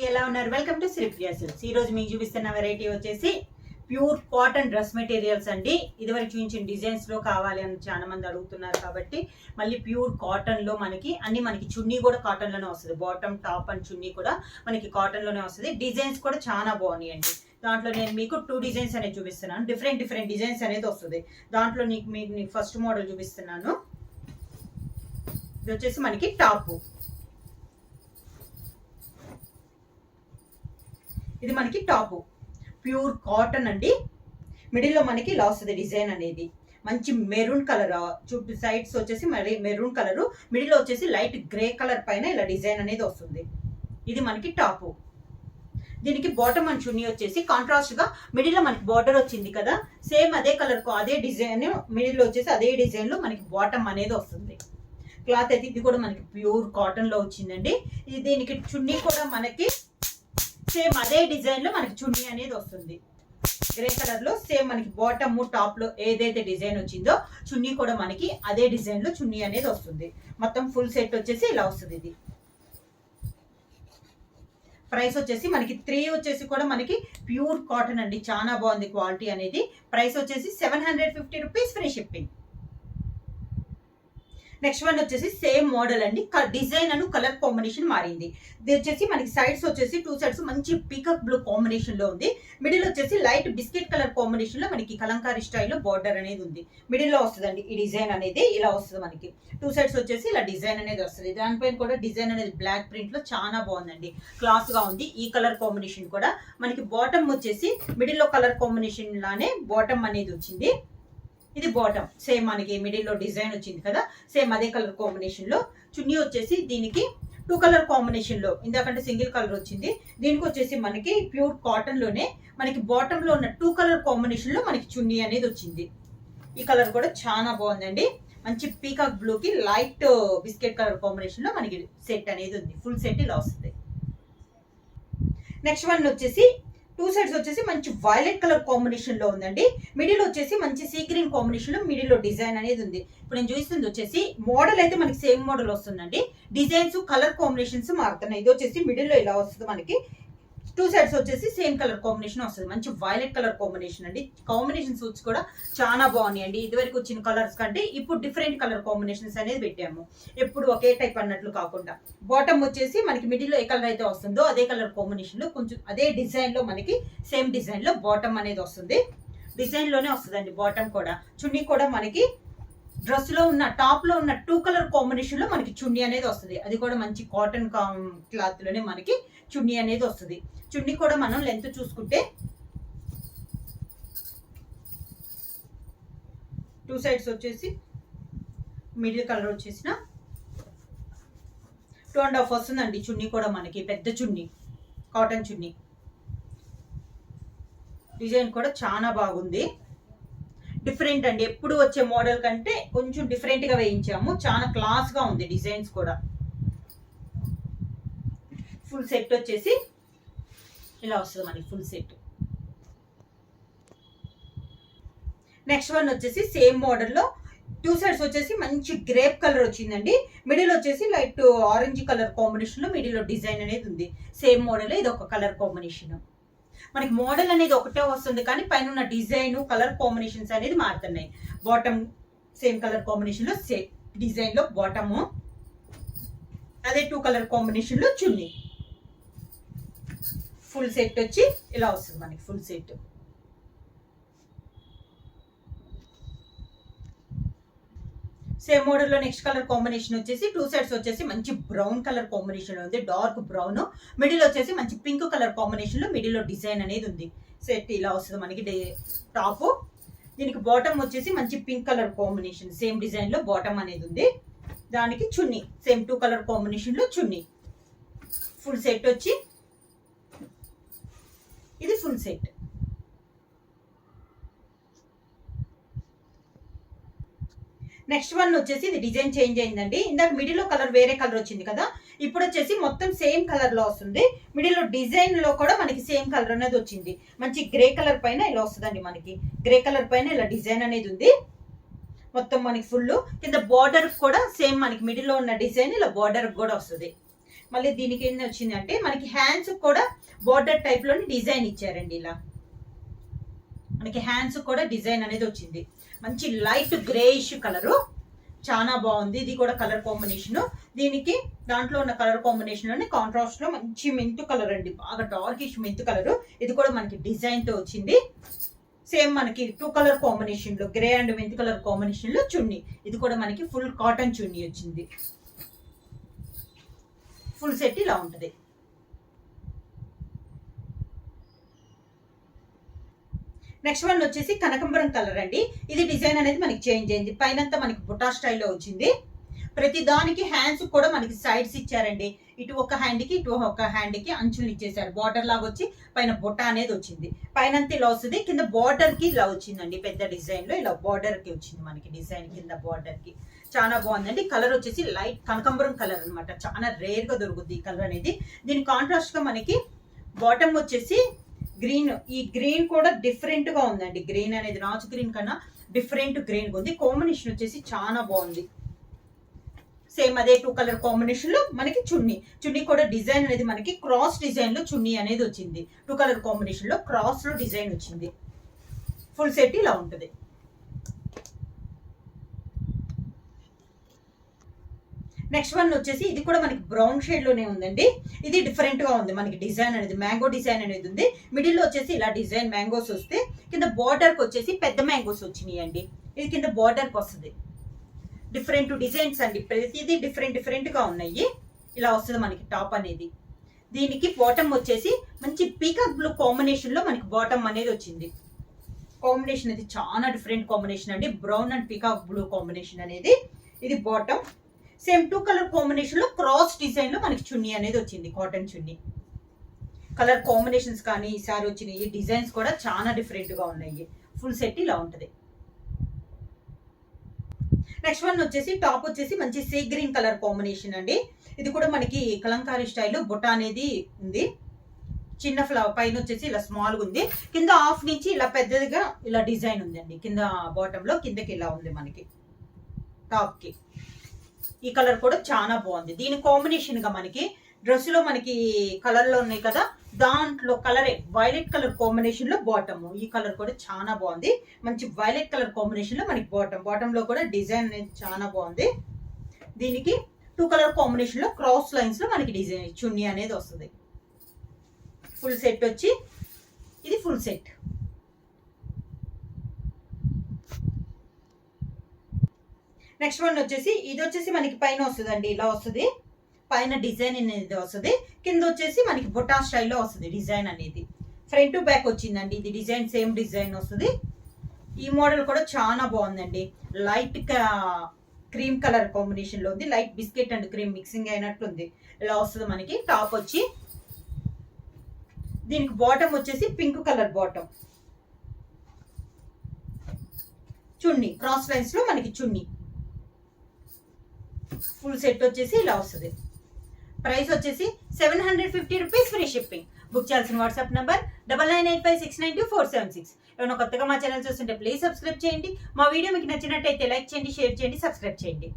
ఎలా ఉన్నారు? Welcome to Sripriya silks. ఈ రోజు మీకు చూపిస్తున్న వెరైటీ వచ్చేసి ప్యూర్ కాటన్ డ్రెస్ మెటీరియల్స్ అండి. ఇదివరకు చూపించిన డిజైన్స్ లో కావాలి అని చాలా మంది అడుగుతున్నారు కాబట్టి మళ్ళీ ప్యూర్ కాటన్ లో మనకి చున్నీ కూడా కాటన్ లోనే వస్తుంది. బాటమ్, టాప్ అండ్ చున్నీ కూడా మనకి కాటన్ లోనే వస్తుంది. డిజైన్స్ కూడా చాలా బాగున్నాయండి. దాంట్లో నేను మీకు 2 డిజైన్స్ అనేది చూపిస్తున్నాను. డిఫరెంట్ డిజైన్స్ అనేది వస్తుంది. దాంట్లో మీకు ఫస్ట్ మోడల్ చూపిస్తున్నాను. ఇది వచ్చేసి మనకి టాప్. ఇది మనకి టాప్ ప్యూర్ కాటన్ అండి. మిడిల్లో మనకి ఇలా వస్తుంది డిజైన్ అనేది. మంచి మెరూన్ కలర్, చుట్టూ సైడ్స్ వచ్చేసి మరి మెరూన్ కలర్, మిడిల్లో వచ్చేసి లైట్ గ్రే కలర్ పైన ఇలా డిజైన్ అనేది వస్తుంది. ఇది మనకి టాప్. దీనికి బాటమ్ అండ్ చున్నీ వచ్చేసి కాంట్రాస్ట్ గా మిడిల్ లో మనకి బార్డర్ వచ్చింది కదా, సేమ్ అదే కలర్ అదే డిజైన్ మిడిల్ లో వచ్చేసి అదే డిజైన్ లో మనకి బాటమ్ అనేది వస్తుంది. క్లాత్ అయితే ఇది కూడా మనకి ప్యూర్ కాటన్ లో వచ్చిందండి. దీనికి చున్నీ కూడా మనకి సేమ్ అదే డిజైన్ లో మనకి చున్నీ అనేది వస్తుంది. గ్రే కలర్ లో సేమ్ మనకి బాటమ్ టాప్ లో ఏదైతే డిజైన్ వచ్చిందో చున్నీ కూడా మనకి అదే డిజైన్ లో చున్నీ అనేది వస్తుంది. మొత్తం ఫుల్ సెట్ వచ్చేసి ఇలా వస్తుంది. ఇది ప్రైస్ వచ్చేసి మనకి 3 వచ్చేసి కూడా మనకి ప్యూర్ కాటన్ అండి. చాలా బాగుంది క్వాలిటీ అనేది. ప్రైస్ వచ్చేసి 750 rupees, free shipping. Next one వచ్చేసి సేమ్ మోడల్ అండి. డిజైన్ అను కలర్ కాంబినేషన్ మారింది. ఇది వచ్చేసి మనకి సైడ్స్ వచ్చేసి 2 సైడ్స్ మంచి పీకాక్ బ్లూ కాంబినేషన్ లో ఉంది. మిడిల్ వచ్చేసి లైట్ బిస్కెట్ కలర్ కాంబినేషన్ లో మనకి కలంకారీ స్టైల్లో బార్డర్ అనేది ఉంది. మిడిల్ లో వస్తుందండి ఈ డిజైన్ అనేది. ఇలా వస్తుంది మనకి 2 సైడ్స్ వచ్చేసి ఇలా డిజైన్ అనేది వస్తుంది. దానిపైన కూడా డిజైన్ అనేది బ్లాక్ ప్రింట్ లో చాలా బాగుందండి. క్లాస్ గా ఉంది. ఈ కలర్ కాంబినేషన్ కూడా మనకి బాటమ్ వచ్చేసి మిడిల్ లో కలర్ కాంబినేషన్ లానే బాటమ్ అనేది వచ్చింది. ఇది బాటమ్ సేమ్ మనకి మిడిల్ లో డిజైన్ వచ్చింది కదా, సేమ్ అదే కలర్ కాంబినేషన్ లో. చున్నీ వచ్చేసి దీనికి 2 కలర్ కాంబినేషన్ లో, ఇందాకంటే సింగిల్ కలర్ వచ్చింది. దీనికి వచ్చేసి మనకి ప్యూర్ కాటన్ లోనే మనకి బాటమ్ లో ఉన్న 2 కలర్ కాంబినేషన్ లో మనకి చున్నీ అనేది వచ్చింది. ఈ కలర్ కూడా చాలా బాగుందండి. మంచి పీకాక్ బ్లూ కి లైట్ బిస్కెట్ కలర్ కాంబినేషన్ లో మనకి సెట్ అనేది ఉంది. ఫుల్ సెట్ ఇలా వస్తుంది. నెక్స్ట్ వన్ వచ్చేసి 2 సైడ్స్ వచ్చేసి మంచి వైలెట్ కలర్ కాంబినేషన్ లో ఉందండి. మిడిల్ వచ్చేసి మంచి సీ గ్రీన్ కాంబినేషన్ లో మిడిల్ లో డిజైన్ అనేది ఉంది. ఇప్పుడు నేను చూస్తుంది వచ్చేసి మోడల్ అయితే మనకి సేమ్ మోడల్ వస్తుందండి. డిజైన్స్ కలర్ కాంబినేషన్స్ మారుతున్నాయి. ఇది వచ్చేసి మిడిల్ లో ఇలా వస్తుంది మనకి. 2 సైడ్స్ వచ్చేసి సేమ్ కలర్ కాంబినేషన్ వస్తుంది. మంచి వైలెట్ కలర్ కాంబినేషన్ అండి. కాంబినేషన్ సూట్స్ కూడా చాలా బాగున్నాయి అండి. ఇదివరకు వచ్చిన కలర్స్ కంటే ఇప్పుడు డిఫరెంట్ కలర్ కాంబినేషన్స్ అనేది పెట్టాము. ఎప్పుడు ఒకే టైప్ అన్నట్లు కాకుండా. బాటమ్ వచ్చేసి మనకి మిడిల్ లో ఏ కలర్ అయితే వస్తుందో అదే కలర్ కాంబినేషన్ లో కొంచెం అదే డిజైన్ లో మనకి సేమ్ డిజైన్ లో బాటమ్ అనేది వస్తుంది. డిజైన్ లోనే వస్తుందండి బాటమ్ కూడా. చున్నీ కూడా మనకి డ్రెస్ లో ఉన్న టాప్ లో ఉన్న 2 కలర్ కాంబినేషన్ లో మనకి చున్నీ అనేది వస్తుంది. అది కూడా మంచి కాటన్ క్లాత్ లోనే మనకి చున్నీ అనేది వస్తుంది. చున్నీ కూడా మనం లెంత్ చూసుకుంటే 2 సైడ్స్ వచ్చేసి మిడిల్ కలర్ వచ్చేసిన 2.5 వస్తుందండి. చున్నీ కూడా మనకి పెద్ద చున్నీ, కాటన్ చున్నీ. డిజైన్ కూడా చాలా బాగుంది. డిఫరెంట్ అండి. ఎప్పుడు వచ్చే మోడల్ కంటే కొంచెం డిఫరెంట్ గా వేయించాము. చాలా క్లాస్ గా ఉంది డిజైన్స్ కూడా. ఫుల్ సెట్ వచ్చేసి ఇలా వస్తుంది మనకి ఫుల్ సెట్. నెక్స్ట్ వన్ వచ్చేసి సేమ్ మోడల్లో 2 సైడ్స్ వచ్చేసి మంచి గ్రేప్ కలర్ వచ్చిందండి. మిడిల్ వచ్చేసి లైట్ ఆరెంజ్ కలర్ కాంబినేషన్ లో మిడిల్ లో డిజైన్ అనేది ఉంది. సేమ్ మోడల్ ఇది ఒక కలర్ కాంబినేషన్. మనకి మోడల్ అనేది ఒకటే వస్తుంది కానీ పైన ఉన్న డిజైన్ కలర్ కాంబినేషన్స్ అనేది మారుతున్నాయి. బాటమ్ సేమ్ కలర్ కాంబినేషన్ లో డిజైన్ లో బాటమ్, అదే 2 కలర్ కాంబినేషన్ లో చున్నీ. ఫుల్ సెట్ వచ్చి ఇలా వస్తుంది మనకి ఫుల్ సెట్. సేమ్ మోడల్ లో నెక్స్ట్ కలర్ కాంబినేషన్ వచ్చేసి 2 సైడ్స్ వచ్చేసి మంచి బ్రౌన్ కలర్ కాంబినేషన్ లో ఉంది. Dark brown. మిడిల్ వచ్చేసి మంచి పింక్ కలర్ కాంబినేషన్ లో మిడిల్ లో డిజైన్ అనేది ఉంది. సెట్ ఇలా వస్తుంది మనకి టాప్. దీనికి బాటమ్ వచ్చేసి మంచి pink colour combination same design లో బాటమ్ అనేది ఉంది. దానికి చున్నీ సేమ్ 2 కలర్ కాంబినేషన్ లో చున్నీ. ఫుల్ సెట్ వచ్చి ఇది ఫుల్ సెట్. నెక్స్ట్ వన్ వచ్చేసి ఇది డిజైన్ చేంజ్ అయిందండి. ఇందాక మిడిల్ లో కలర్ వేరే కలర్ వచ్చింది కదా, ఇప్పుడు వచ్చేసి మొత్తం సేమ్ కలర్ లో వస్తుంది. మిడిల్ లో డిజైన్ లో కూడా మనకి సేమ్ కలర్ అనేది వచ్చింది. మంచి గ్రే కలర్ పైన ఇలా వస్తుందండి. మనకి గ్రే కలర్ పైన ఇలా డిజైన్ అనేది ఉంది. మొత్తం మనకి ఫుల్ కింద బార్డర్ కూడా సేమ్ మనకి మిడిల్ లో ఉన్న డిజైన్ ఇలా బార్డర్ కూడా వస్తుంది. మళ్ళీ దీనికి ఏం వచ్చింది అంటే మనకి హ్యాండ్స్ కూడా బోర్డర్ టైప్ లోని డిజైన్ ఇచ్చారండి. ఇలా మనకి హ్యాండ్స్ కూడా డిజైన్ అనేది వచ్చింది. మంచి లైట్ గ్రేయిష్ కలరు, చాలా బాగుంది. ఇది కూడా కలర్ కాంబినేషన్. దీనికి దాంట్లో ఉన్న కలర్ కాంబినేషన్ లోని కాంట్రాస్ట్ లో మంచి మెంతు కలర్ అండి, బాగా డార్కిష్ మెంతు కలర్. ఇది కూడా మనకి డిజైన్ తో వచ్చింది. సేమ్ మనకి 2 కలర్ కాంబినేషన్ లో గ్రే అండ్ మెంతు కలర్ కాంబినేషన్ లో చున్నీ. ఇది కూడా మనకి ఫుల్ కాటన్ చున్నీ వచ్చింది. ఫుల్ సెట్ ఇలా ఉంటుంది. నెక్స్ట్ వన్ వచ్చేసి కనకంబరం కలర్ అండి. ఇది డిజైన్ అనేది మనకి చేంజ్ అయింది. పైనంతా మనకి బుటా స్టైల్లో వచ్చింది. ప్రతి దానికి హ్యాండ్స్ కూడా మనకి సైడ్స్ ఇచ్చారండి. ఇటు ఒక హ్యాండ్ కి ఇటు ఒక హ్యాండ్ కి అంచులు ఇచ్చేసారు. బార్డర్ లాగా వచ్చి పైన బుట్ట అనేది వచ్చింది. పైనంతా ఇలా వస్తుంది, కింద బార్డర్ కి ఇలా వచ్చిందండి. పెద్ద డిజైన్ లో ఇలా బార్డర్ కి వచ్చింది మనకి డిజైన్ కింద బార్డర్ కి. చాలా బాగుందండి. కలర్ వచ్చేసి లైట్ కనకంబరం కలర్ అనమాట. చాలా రేర్ గా దొరుకుతుంది ఈ కలర్ అనేది. దీని కాంట్రాస్ట్ గా మనకి బాటమ్ వచ్చేసి గ్రీన్. ఈ గ్రీన్ కూడా డిఫరెంట్ గా ఉందండి. గ్రీన్ అనేది రాచు గ్రీన్ కన్నా డిఫరెంట్ గ్రీన్ గా ఉంది. కాంబినేషన్ వచ్చేసి చాలా బాగుంది. సేమ్ అదే 2 కలర్ కాంబినేషన్ లో మనకి చున్నీ కూడా డిజైన్ అనేది మనకి క్రాస్ డిజైన్ లో చున్నీ అనేది వచ్చింది. 2 కలర్ కాంబినేషన్ లో క్రాస్ లో డిజైన్ వచ్చింది. ఫుల్ సెట్ ఇలా ఉంటుంది. నెక్స్ట్ వన్ వచ్చేసి ఇది కూడా మనకి బ్రౌన్ షేడ్ లోనే ఉందండి. ఇది డిఫరెంట్ గా ఉంది. మనకి డిజైన్ అనేది మ్యాంగో డిజైన్ అనేది ఉంది. మిడిల్ లో వచ్చేసి ఇలా డిజైన్ మ్యాంగోస్ వస్తే కింద బార్డర్ కి వచ్చేసి పెద్ద మ్యాంగోస్ వచ్చినాయి అండి. ఇది కింద బార్డర్ కి వస్తుంది. డిఫరెంట్ డిజైన్స్ అండి. ప్రతిదీ డిఫరెంట్ గా ఉన్నాయి. ఇలా వస్తుంది మనకి టాప్ అనేది. దీనికి బాటమ్ వచ్చేసి మంచి పీకాక్ బ్లూ కాంబినేషన్ లో మనకి బాటమ్ అనేది వచ్చింది. కాంబినేషన్ అనేది చాలా డిఫరెంట్ కాంబినేషన్ అండి. Brown and peacock blue combination అనేది. ఇది బాటమ్. సేమ్ 2 కలర్ కాంబినేషన్ లో క్రాస్ డిజైన్ లో మనకి చున్నీ అనేది వచ్చింది. కాటన్ చున్నీ. కలర్ కాంబినేషన్స్ కానీ ఈసారి వచ్చినాయి. డిజైన్స్ కూడా చాలా డిఫరెంట్ గా ఉన్నాయి. ఫుల్ సెట్ ఇలా ఉంటుంది. నెక్స్ట్ వన్ వచ్చేసి టాప్ వచ్చేసి మంచి సీ గ్రీన్ కలర్ కాంబినేషన్ అండి. ఇది కూడా మనకి కలంకారీ స్టైల్ బుట్ట అనేది ఉంది. చిన్న ఫ్లవర్ పైన వచ్చేసి ఇలా స్మాల్ గా ఉంది. కింద హాఫ్ నుంచి ఇలా పెద్దదిగా ఇలా డిజైన్ ఉందండి. కింద బాటమ్ లో కిందకి ఇలా ఉంది మనకి టాప్ కి. ఈ కలర్ కూడా చాలా బాగుంది. దీని కాంబినేషన్ గా మనకి డ్రెస్ లో మనకి కలర్ లో ఉన్నాయి కదా, దాంట్లో కలరే వైలెట్ కలర్ కాంబినేషన్ లో బాటమ్. ఈ కలర్ కూడా చాలా బాగుంది. మంచి వైలెట్ కలర్ కాంబినేషన్ లో మనకి బాటమ్ లో కూడా డిజైన్ అనేది చాలా బాగుంది. దీనికి 2 కలర్ కాంబినేషన్ లో క్రాస్ లైన్స్ లో మనకి డిజైన్ చున్నీ అనేది వస్తుంది. ఫుల్ సెట్ వచ్చి ఇది ఫుల్ సెట్. నెక్స్ట్ వన్ వచ్చేసి ఇది వచ్చేసి మనకి పైన వస్తుందండి. ఇలా వస్తుంది. పైన డిజైన్ అనేది వస్తుంది. కింద వచ్చేసి మనకి బుటా స్టైల్లో వస్తుంది డిజైన్ అనేది. ఫ్రంట్ టు బ్యాక్ వచ్చిందండి. ఇది డిజైన్ సేమ్ డిజైన్ వస్తుంది. ఈ మోడల్ కూడా చాలా బాగుందండి. లైట్ క్రీమ్ కలర్ కాంబినేషన్ లో ఉంది. Light biscuit and cream mixing అయినట్లుంది. ఇలా వస్తుంది మనకి టాప్ వచ్చి. దీనికి బాటమ్ వచ్చేసి పింక్ కలర్ బాటమ్. చున్నీ క్రాస్ లైన్స్ లో మనకి చున్నీ. ఫుల్ సెట్ వచ్చేసి ఇలా వస్తుంది. ప్రైస్ వచ్చేసి 750 రూపీస్ ఫ్రీ షిప్పింగ్. బుక్ చేయాల్సిన వాట్సాప్ నంబర్ 9985692476. ఎవరైనా కొత్తగా మా ఛానల్ చూస్తుంటే ప్లీజ్ సబ్స్క్రైబ్ చేయండి. మా వీడియో మీకు నచ్చినట్టయితే లైక్ చేయండి, షేర్ చేయండి, సబ్స్క్రైబ్ చేయండి.